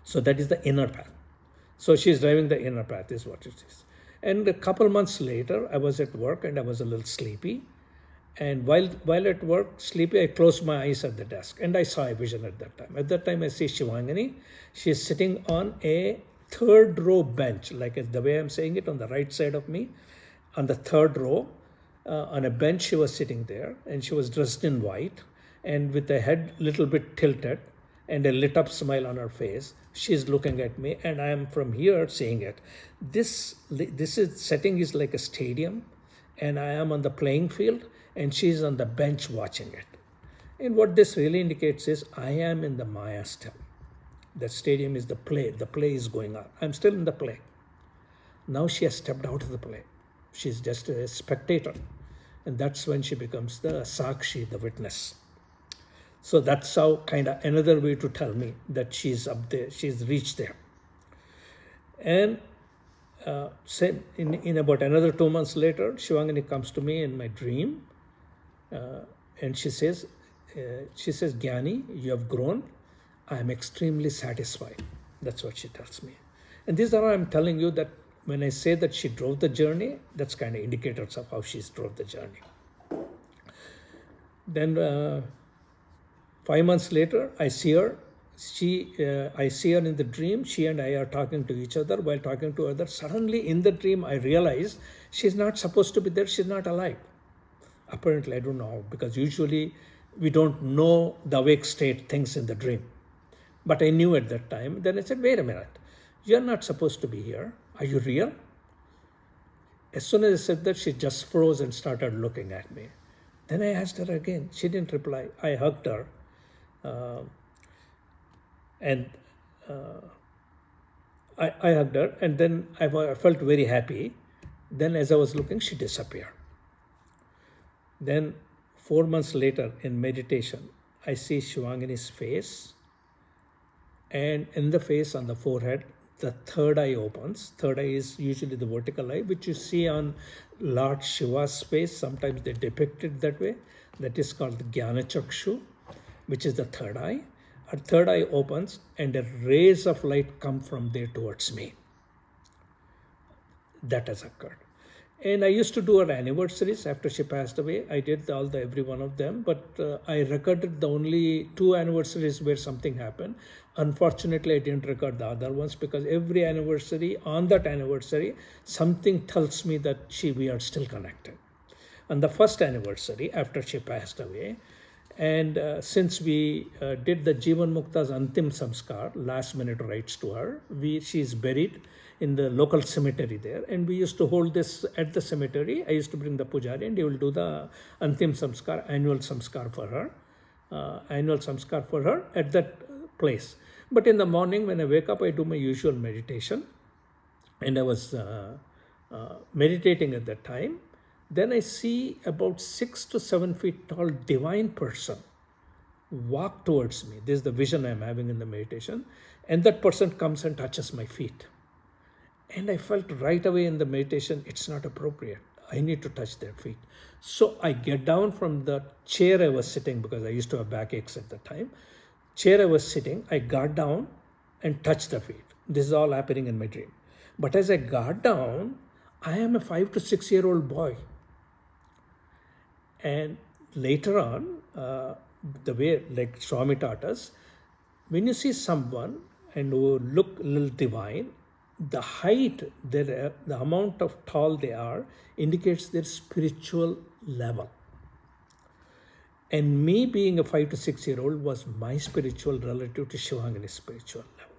So that is the inner path. So she's driving the inner path, is what it is. And a couple months later, I was at work and I was a little sleepy. And while at work, sleepy, I closed my eyes at the desk and I saw a vision at that time. At that time, I see Shivangani. She is sitting on a third row bench, like the way I'm saying it, on the right side of me, on the third row, on a bench. She was sitting there, and she was dressed in white and with the head a little bit tilted and a lit up smile on her face. She's looking at me, and I am from here seeing it. This setting is like a stadium, and I am on the playing field, and she's on the bench watching it. And what this really indicates is I am in the Maya still. The stadium is the play. The play is going on. I'm still in the play. Now she has stepped out of the play. She's just a spectator. And that's when she becomes the Sakshi, the witness. So that's how kind of another way to tell me that she's up there, she's reached there. And in about another 2 months later, Shivangani comes to me in my dream, and she says, Gyani, you have grown. I am extremely satisfied. That's what she tells me. And these are, I'm telling you that when I say that she drove the journey, that's kind of indicators of how she's drove the journey. Then 5 months later, I see her. I see her in the dream. She and I are talking to each other. While talking to others, suddenly in the dream, I realize she's not supposed to be there. She's not alive. Apparently, I don't know, because usually we don't know the awake state things in the dream. But I knew at that time. Then I said, wait a minute. You're not supposed to be here. Are you real? As soon as I said that, she just froze and started looking at me. Then I asked her again. She didn't reply. I hugged her. I hugged her, and then I felt very happy. Then as I was looking, she disappeared. Then 4 months later in meditation, I see Shivangani's face, and in the face, on the forehead, the third eye opens. Third eye is usually the vertical eye, which you see on Lord Shiva's face. Sometimes they depict it that way. That is called the Gyana Chakshu, which is the third eye. Her third eye opens, and a rays of light come from there towards me. That has occurred. And I used to do her anniversaries after she passed away. I did every one of them, but I recorded the only 2 anniversaries where something happened. Unfortunately, I didn't record the other ones, because every anniversary, on that anniversary, something tells me that we are still connected. On the first anniversary, after she passed away, and since we did the Jivan Mukta's Antim Samskar, last minute rites to her, she is buried in the local cemetery there, and we used to hold this at the cemetery. I used to bring the pujari, and he will do the Antim Samskar, annual samskar for her at that place. But in the morning when I wake up, I do my usual meditation, and I was meditating at that time. Then I see about 6 to 7 feet tall divine person walk towards me. This is the vision I'm having in the meditation. And that person comes and touches my feet. And I felt right away in the meditation, it's not appropriate. I need to touch their feet. So I get down from the chair I was sitting, because I used to have backaches at the time. Chair I was sitting, I got down and touched the feet. This is all happening in my dream. But as I got down, I am a 5 to 6 year old boy. And later on, the way, like Swami taught us, when you see someone and who look a little divine, the height, the amount of tall they are, indicates their spiritual level. And me being a 5 to 6 year old was my spiritual relative to Shivangani's spiritual level.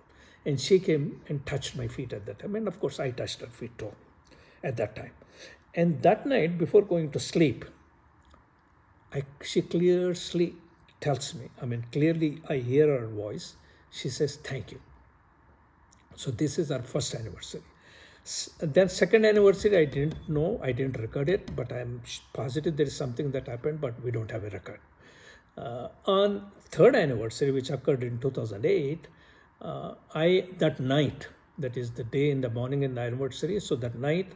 And she came and touched my feet at that time. And of course, I touched her feet too at that time. And that night, before going to sleep, she clearly tells me, clearly I hear her voice. She says, thank you. So this is our first anniversary. Then second anniversary, I didn't know, I didn't record it, but I'm positive there is something that happened, but we don't have a record. On third anniversary, which occurred in 2008, that night, that is the day in the morning in the anniversary, so that night,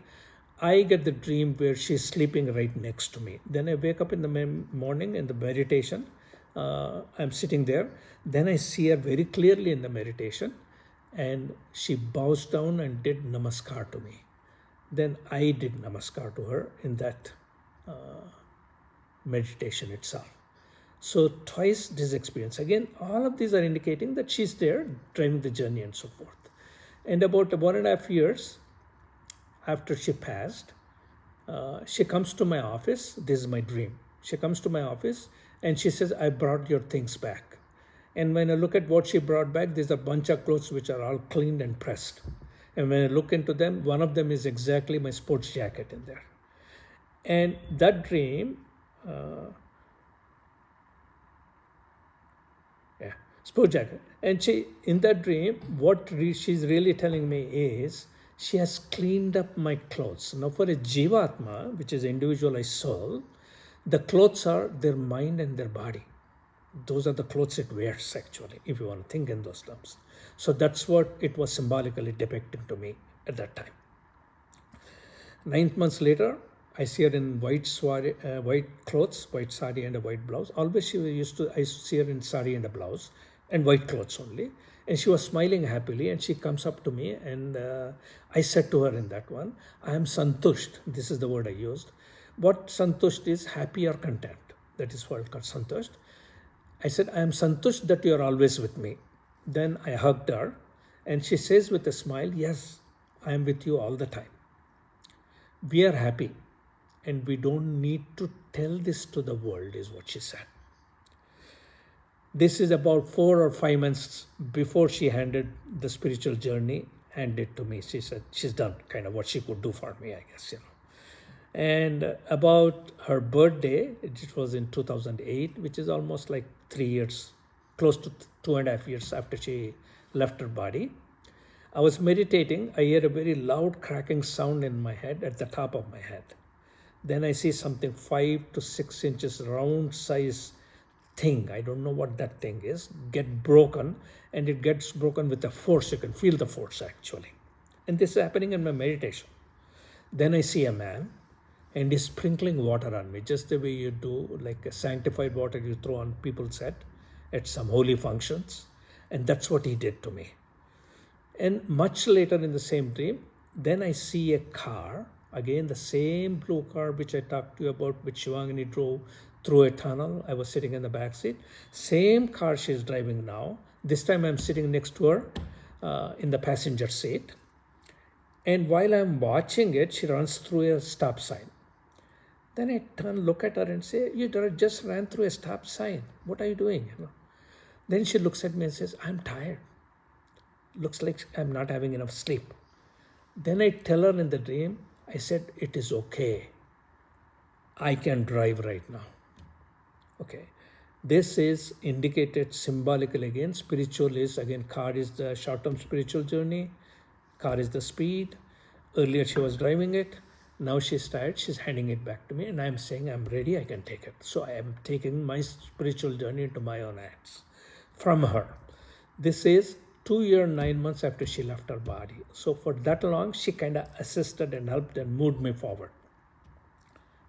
I get the dream where she's sleeping right next to me. Then I wake up in the morning in the meditation. I'm sitting there. Then I see her very clearly in the meditation, and she bows down and did namaskar to me. Then I did namaskar to her in that meditation itself. So twice this experience. Again, all of these are indicating that she's there driving the journey and so forth. And about 1.5 years after she passed, she comes to my office. This is my dream. She comes to my office and she says, I brought your things back. And when I look at what she brought back, there's a bunch of clothes which are all cleaned and pressed. And when I look into them, one of them is exactly my sports jacket in there. And that dream, sports jacket. And in that dream, what she's really telling me is, she has cleaned up my clothes. Now for a Jivatma, which is individualized soul, the clothes are their mind and their body. Those are the clothes it wears actually, if you want to think in those terms. So that's what it was symbolically depicting to me at that time. 9 months later, I see her in white clothes, white sari and a white blouse. Always I used to see her in sari and a blouse and white clothes only. And she was smiling happily, and she comes up to me, and I said to her in that one, I am santusht. This is the word I used. What santusht is, happy or content. That is what called santusht. I said, I am santusht that you are always with me. Then I hugged her, and she says with a smile, yes, I am with you all the time. We are happy, and we don't need to tell this to the world, is what she said. This is about 4 or 5 months before she handed the spiritual journey, handed to me. She said she's done kind of what she could do for me, I guess, And about her birthday, it was in 2008, which is almost like 3 years, close to 2.5 years after she left her body. I was meditating. I hear a very loud cracking sound in my head, at the top of my head. Then I see something 5 to 6 inches round size thing, I don't know what that thing is, get broken, and it gets broken with a force. You can feel the force actually. And this is happening in my meditation. Then I see a man, and he's sprinkling water on me, just the way you do, like a sanctified water you throw on people's head at some holy functions. And that's what he did to me. And much later in the same dream, then I see a car, again the same blue car which I talked to you about, which Shivangini drove through a tunnel. I was sitting in the back seat. Same car she's driving now. This time I'm sitting next to her in the passenger seat. And while I'm watching it, she runs through a stop sign. Then I turn, look at her and say, you just ran through a stop sign. What are you doing? Then she looks at me and says, I'm tired. Looks like I'm not having enough sleep. Then I tell her in the dream, I said, it is okay. I can drive right now. Okay. This is indicated symbolically again. Spiritual is, again, car is the short-term spiritual journey. Car is the speed. Earlier she was driving it. Now she's tired. She's handing it back to me. And I'm saying, I'm ready. I can take it. So I am taking my spiritual journey into my own hands from her. This is 2 years, 9 months after she left her body. So for that long, she kind of assisted and helped and moved me forward.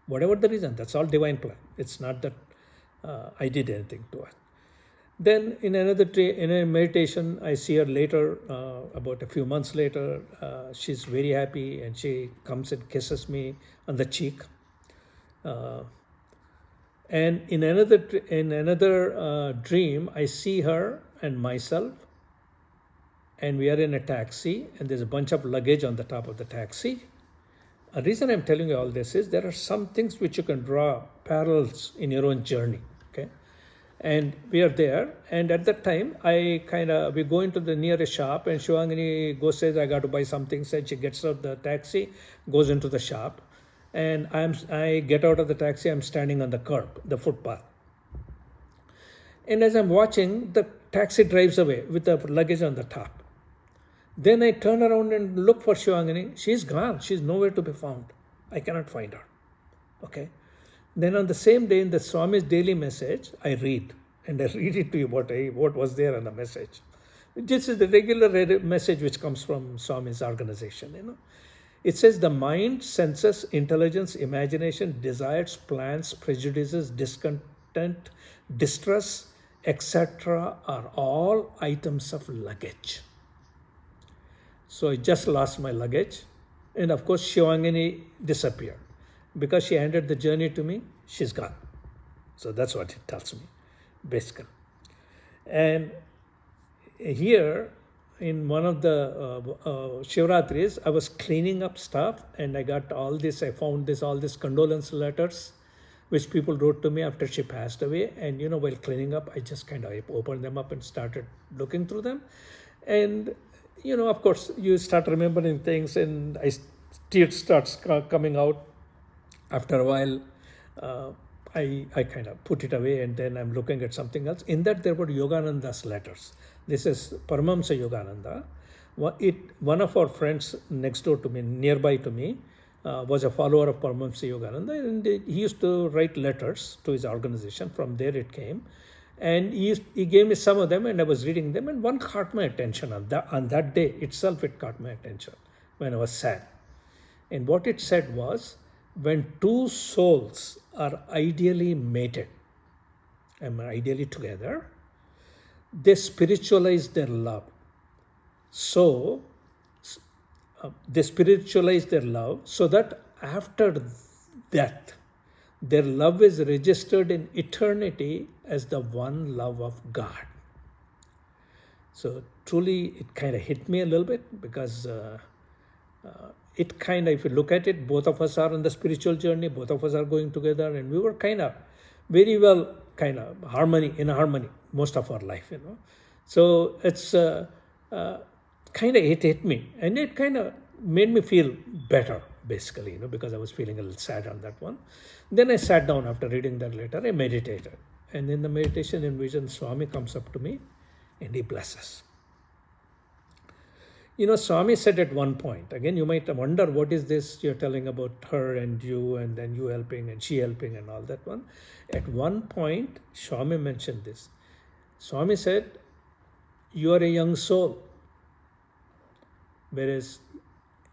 Whatever the reason, that's all divine plan. It's not that I did anything to her. Then in a meditation, I see her later, about a few months later. She's very happy, and she comes and kisses me on the cheek. And in another dream, I see her and myself, and we are in a taxi, and there's a bunch of luggage on the top of the taxi. The reason I'm telling you all this is there are some things which you can draw parallels in your own journey, okay? And we are there, and at that time, we go into the nearest shop, and Shivangini says, I got to buy something. Said she gets out the taxi, goes into the shop, and I get out of the taxi. I'm standing on the curb, the footpath. And as I'm watching, the taxi drives away with the luggage on the top. Then I turn around and look for Shivangani. She's gone. She's nowhere to be found. I cannot find her. Okay. Then on the same day in the Swami's daily message, I read. And I read it to you what was there in the message. This is the regular message which comes from Swami's organization. It says the mind, senses, intelligence, imagination, desires, plans, prejudices, discontent, distress, etc. are all items of luggage. So I just lost my luggage. And of course, Shivangani disappeared. Because she handed the journey to me, she's gone. So that's what it tells me, basically. And here, in one of the Shivratris, I was cleaning up stuff and I got all these condolence letters which people wrote to me after she passed away. And, while cleaning up, I just kind of opened them up and started looking through them. And, of course, you start remembering things and tears starts coming out. After a while, I kind of put it away and then I'm looking at something else. In that, there were Yogananda's letters. This is Paramahamsa Yogananda. One of our friends next door to me, nearby to me, was a follower of Paramahamsa Yogananda, and he used to write letters to his organization. From there it came. And he gave me some of them and I was reading them, and one caught my attention. On that day itself, it caught my attention when I was sad. And what it said was, when two souls are ideally mated, and ideally together, they spiritualize their love. So, they spiritualize their love so that after death, their love is registered in eternity as the one love of God. So truly, it kind of hit me a little bit because it kind of, if you look at it, both of us are on the spiritual journey, both of us are going together, and we were kind of very well in harmony most of our life, So it's kind of, it hit me, and it kind of made me feel better, basically, because I was feeling a little sad on that one. Then I sat down after reading that letter, I meditated. And in the meditation in vision, Swami comes up to me and he blesses. Swami said at one point, again, you might wonder, what is this you're telling about her and you, and then you helping and she helping and all that one. At one point, Swami mentioned this. Swami said, you are a young soul, whereas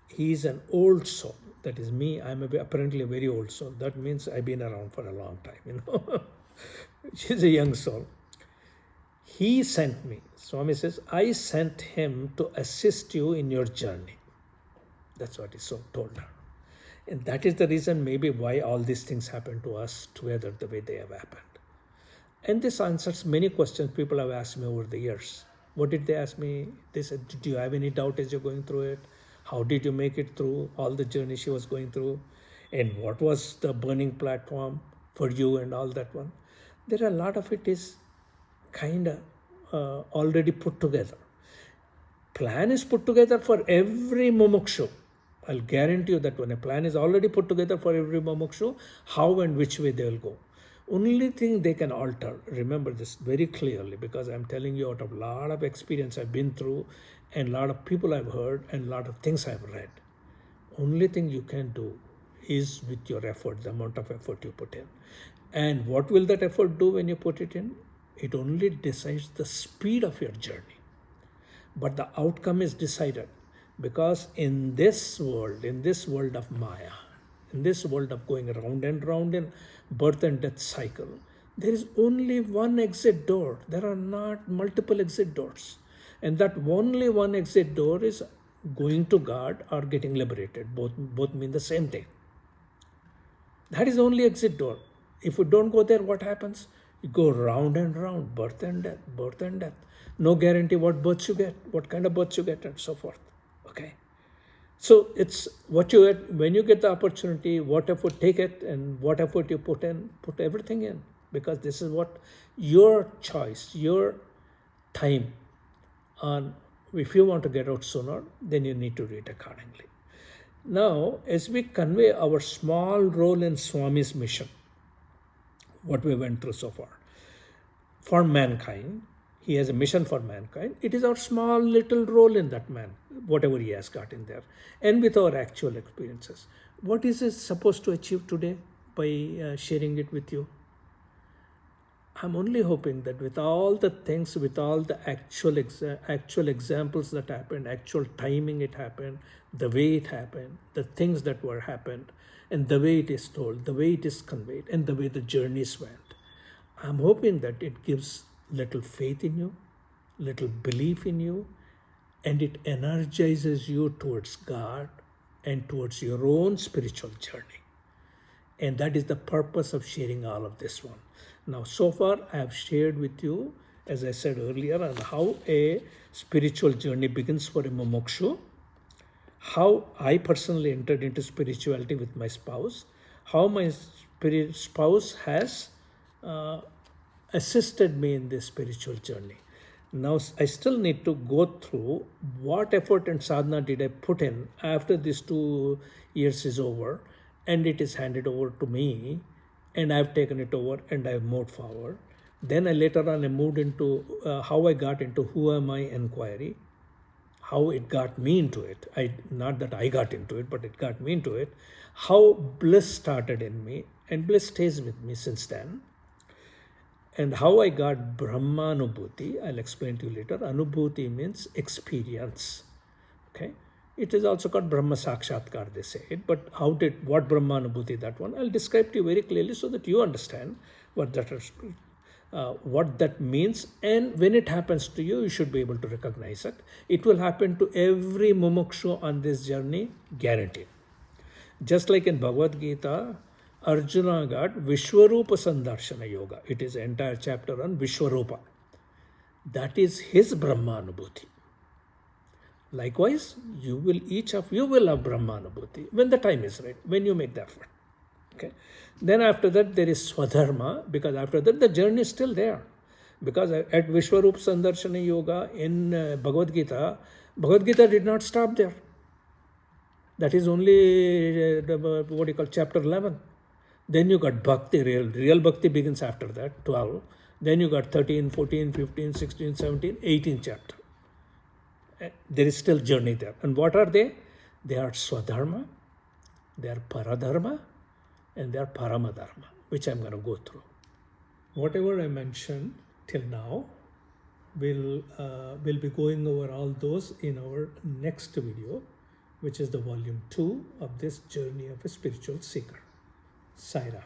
he is an old soul. That is me, I'm apparently a very old soul. That means I've been around for a long time, She's a young soul. He sent me. Swami says, I sent him to assist you in your journey. That's what he told her. And that is the reason maybe why all these things happen to us together the way they have happened. And this answers many questions people have asked me over the years. What did they ask me? They said, do you have any doubt as you're going through it? How did you make it through all the journey she was going through? And what was the burning platform for you and all that one? There are a lot of it is kind of already put together. Plan is put together for every mumukshu. I'll guarantee you that when a plan is already put together for every mumukshu, how and which way they will go. Only thing they can alter, remember this very clearly, because I'm telling you out of a lot of experience I've been through and a lot of people I've heard and a lot of things I've read. Only thing you can do is with your effort, the amount of effort you put in. And what will that effort do when you put it in? It only decides the speed of your journey. But the outcome is decided, because in this world of Maya, in this world of going round and round in birth and death cycle, there is only one exit door. There are not multiple exit doors. And that only one exit door is going to God or getting liberated. Both mean the same thing. That is the only exit door. If you don't go there, what happens? You go round and round, birth and death, birth and death. No guarantee what births you get, what kind of births you get, and so forth. Okay. So it's what you get, when you get the opportunity, what effort take it, and what effort you put in, put everything in, because this is what your choice, your time on. If you want to get out sooner, then you need to do it accordingly. Now, as we convey our small role in Swami's mission, what we went through so far, for mankind, He has a mission for mankind. It is our small little role in that man, whatever he has got in there. And with our actual experiences. What is it supposed to achieve today by sharing it with you? I'm only hoping that with all the things, with all the actual examples that happened, actual timing it happened, the way it happened, the things that were happened, and the way it is told, the way it is conveyed, and the way the journeys went, I'm hoping that it gives little faith in you, little belief in you, and it energizes you towards God and towards your own spiritual journey. And that is the purpose of sharing all of this one. Now, so far, I have shared with you, as I said earlier, on how a spiritual journey begins for a mumukshu, how I personally entered into spirituality with my spouse, how my spouse has assisted me in this spiritual journey. Now, I still need to go through what effort and sadhana did I put in after these 2 years is over, and it is handed over to me, and I've taken it over and I've moved forward. Then I later on I moved into how I got into who am I inquiry, how it got me into it. Not that I got into it, but it got me into it. How bliss started in me, and bliss stays with me since then. And how I got Brahma Anubhuti, I'll explain to you later. Anubhuti means experience. Okay. It is also called Brahma Sakshatkar, they say it. But what Brahma Anubhuti, that one, I'll describe to you very clearly so that you understand what that means. And when it happens to you, you should be able to recognize it. It will happen to every mumukshu on this journey, guaranteed. Just like in Bhagavad Gita, Arjuna got Vishwarupa Sandarshana Yoga. It is an entire chapter on Vishwarupa. That is his Brahma Anubhuti. Likewise, each of you will have Brahma Anubhuti when the time is right, when you make the effort. Okay. Then after that, there is Swadharma, because after that, the journey is still there. Because at Vishwarupa Sandarshana Yoga in Bhagavad Gita did not stop there. That is only what you call chapter 11. Then you got Bhakti, real Bhakti begins after that, 12. Then you got 13, 14, 15, 16, 17, 18 chapter. There is still journey there. And what are they? They are Swadharma, they are Para Dharma, and they are Paramadharma, which I'm going to go through. Whatever I mentioned till now, we'll be going over all those in our next video, which is the volume 2 of this journey of a spiritual seeker. Sai Ram.